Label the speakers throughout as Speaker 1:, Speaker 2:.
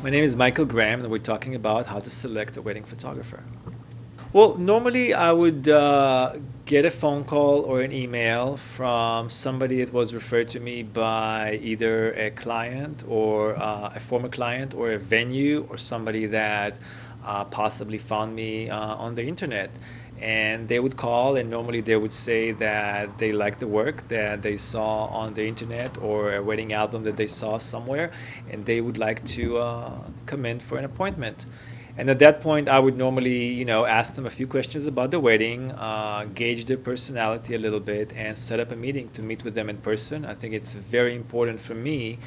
Speaker 1: My name is Michael Graham, and we're talking about how to select a wedding photographer. Well, normally I would get a phone call or an email from somebody that was referred to me by either a client or a former client or a venue or somebody that possibly found me on the internet. And they would call, and normally they would say that they like the work that they saw on the internet or a wedding album that they saw somewhere, and they would like to come in for an appointment. And at that point, I would normally, ask them a few questions about the wedding, gauge their personality a little bit, and set up a meeting to meet with them in person. I think it's very important for me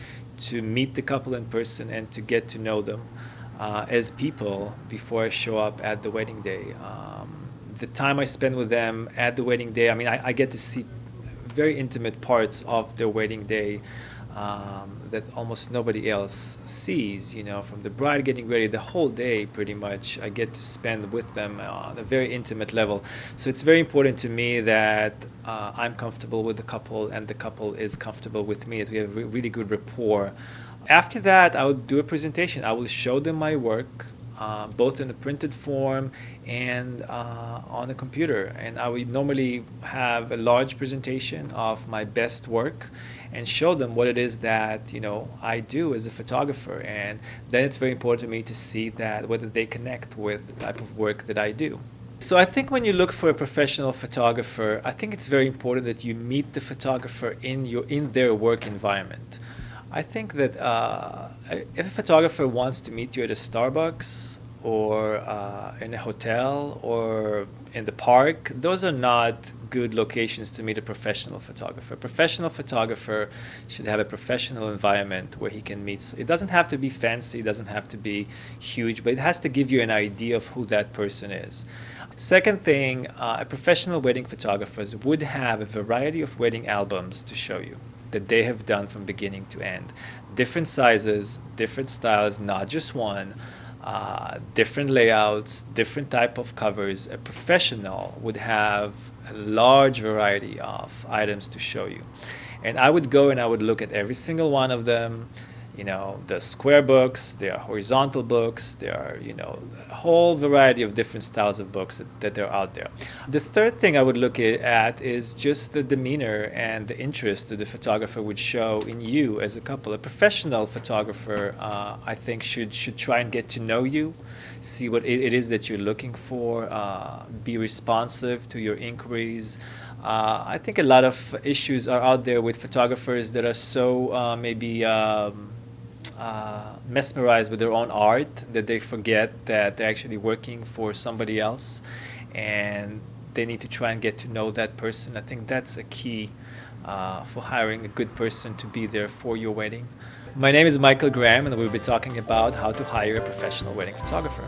Speaker 1: to meet the couple in person and to get to know them as people before I show up at the wedding day. The time I spend with them at the wedding day, I mean, I get to see very intimate parts of their wedding day that almost nobody else sees, from the bride getting ready, the whole day pretty much I get to spend with them on a very intimate level. So it's very important to me that I'm comfortable with the couple and the couple is comfortable with me, that we have really good rapport. After that, I will do a presentation. I will show them my work, both in a printed form and on a computer. And I would normally have a large presentation of my best work and show them what it is that I do as a photographer. And then it's very important to me to see that whether they connect with the type of work that I do. So I think when you look for a professional photographer, I think it's very important that you meet the photographer in their work environment. I think that if a photographer wants to meet you at a Starbucks or in a hotel or in the park, those are not good locations to meet a professional photographer. A professional photographer should have a professional environment where he can meet. It doesn't have to be fancy, it doesn't have to be huge, but it has to give you an idea of who that person is. Second thing, a professional wedding photographers would have a variety of wedding albums to show you that they have done from beginning to end. Different sizes, different styles, not just one, different layouts, different type of covers. A professional would have a large variety of items to show you. And I would go and I would look at every single one of them. The square books, there are horizontal books, there are, a whole variety of different styles of books that are out there. The third thing I would look at is just the demeanor and the interest that the photographer would show in you as a couple. A professional photographer, I think, should try and get to know you, see what it is that you're looking for, be responsive to your inquiries. I think a lot of issues are out there with photographers that are so maybe mesmerized with their own art that they forget that they're actually working for somebody else, and they need to try and get to know that person. I think that's a key for hiring a good person to be there for your wedding. My name is Michael Graham, and we'll be talking about how to hire a professional wedding photographer.